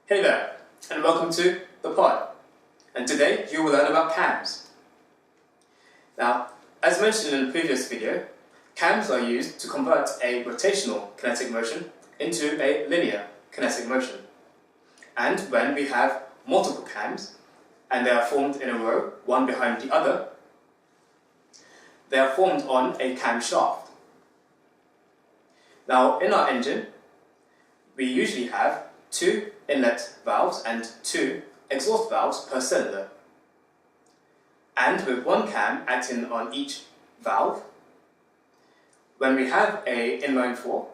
Hey there, and welcome to the pod. And today you will learn about cams. Now, as mentioned in the previous video, cams are used to convert a rotational kinetic motion into a linear kinetic motion. And when we have multiple cams, and they are formed in a row, one behind the other, they are formed on a camshaft. Now, in our engine, we usually have 2 inlet valves and 2 exhaust valves per cylinder. And with one cam acting on each valve, when we have a inline 4,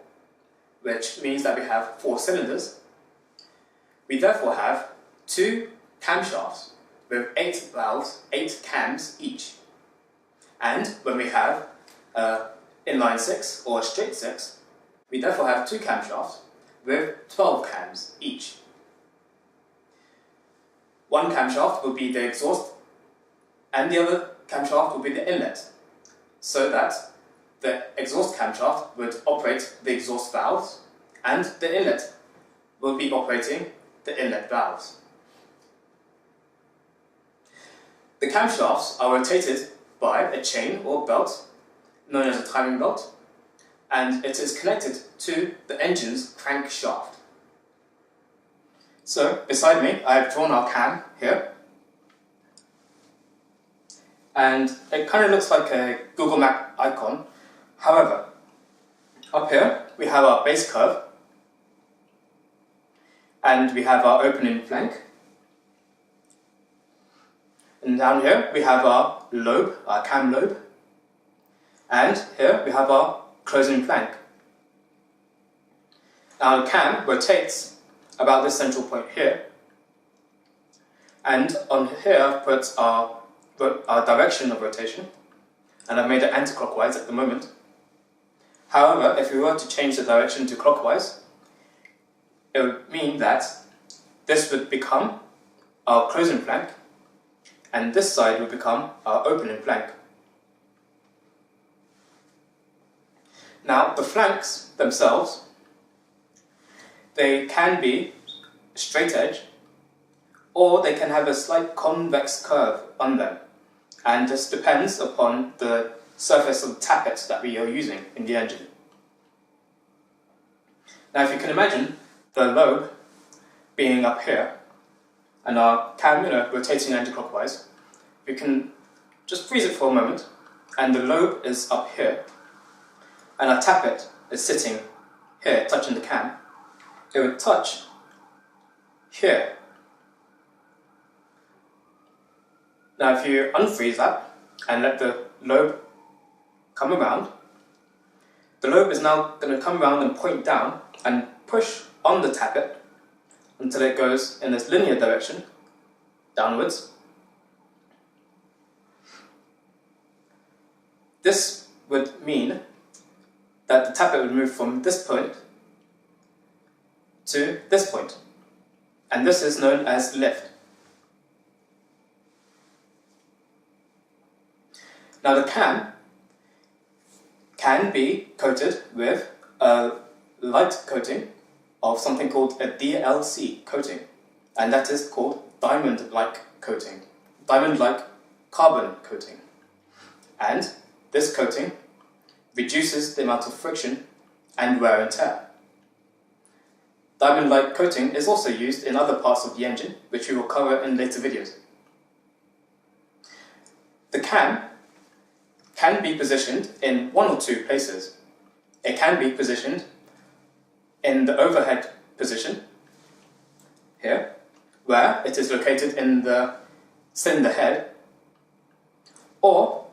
which means that we have 4 cylinders, we therefore have 2 camshafts with 8 valves, 8 cams each. And when we have inline 6 or straight 6, we therefore have 2 camshafts with 12 cams each. One camshaft will be the exhaust and the other camshaft will be the inlet, so that the exhaust camshaft would operate the exhaust valves and the inlet will be operating the inlet valves. The camshafts are rotated by a chain or belt known as a timing belt, and it is connected to the engine's crankshaft. So, beside me, I have drawn our cam here, and it kind of looks like a Google Map icon. However, up here we have our base curve, and we have our opening flank, and down here we have our lobe, our cam lobe, and here we have our closing flank. Now the cam rotates about this central point here, and on here I've put our direction of rotation, and I've made it anti-clockwise at the moment. However, if we were to change the direction to clockwise, it would mean that this would become our closing flank, and this side would become our opening flank. Now, the flanks themselves, they can be straight edge, or they can have a slight convex curve on them, and this depends upon the surface of the tappet that we are using in the engine. Now, if you can imagine the lobe being up here, and our cam rotating anti-clockwise, we can just freeze it for a moment, and the lobe is up here, and our tappet is sitting here, touching the cam. It would touch here. Now if you unfreeze that and let the lobe come around, the lobe is now going to come around and point down and push on the tappet until it goes in this linear direction, downwards. This would mean that the tappet would move from this point to this point, and this is known as lift. Now the cam can be coated with a light coating of something called a DLC coating, and that is called diamond-like coating, diamond-like carbon coating, and this coating reduces the amount of friction and wear and tear. Diamond-like coating is also used in other parts of the engine, which we will cover in later videos. The cam can be positioned in one or two places. It can be positioned in the overhead position, here, where it is located in the cylinder head, or,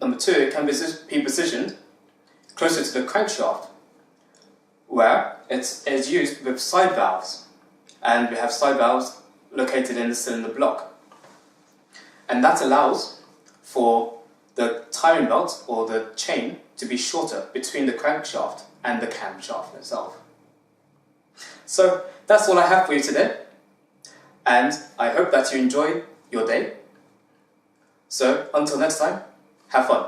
number 2, it can be positioned closer to the crankshaft, where it is used with side valves, and we have side valves located in the cylinder block. And that allows for the timing belt or the chain to be shorter between the crankshaft and the camshaft itself. So that's all I have for you today, and I hope that you enjoy your day. So until next time, have fun.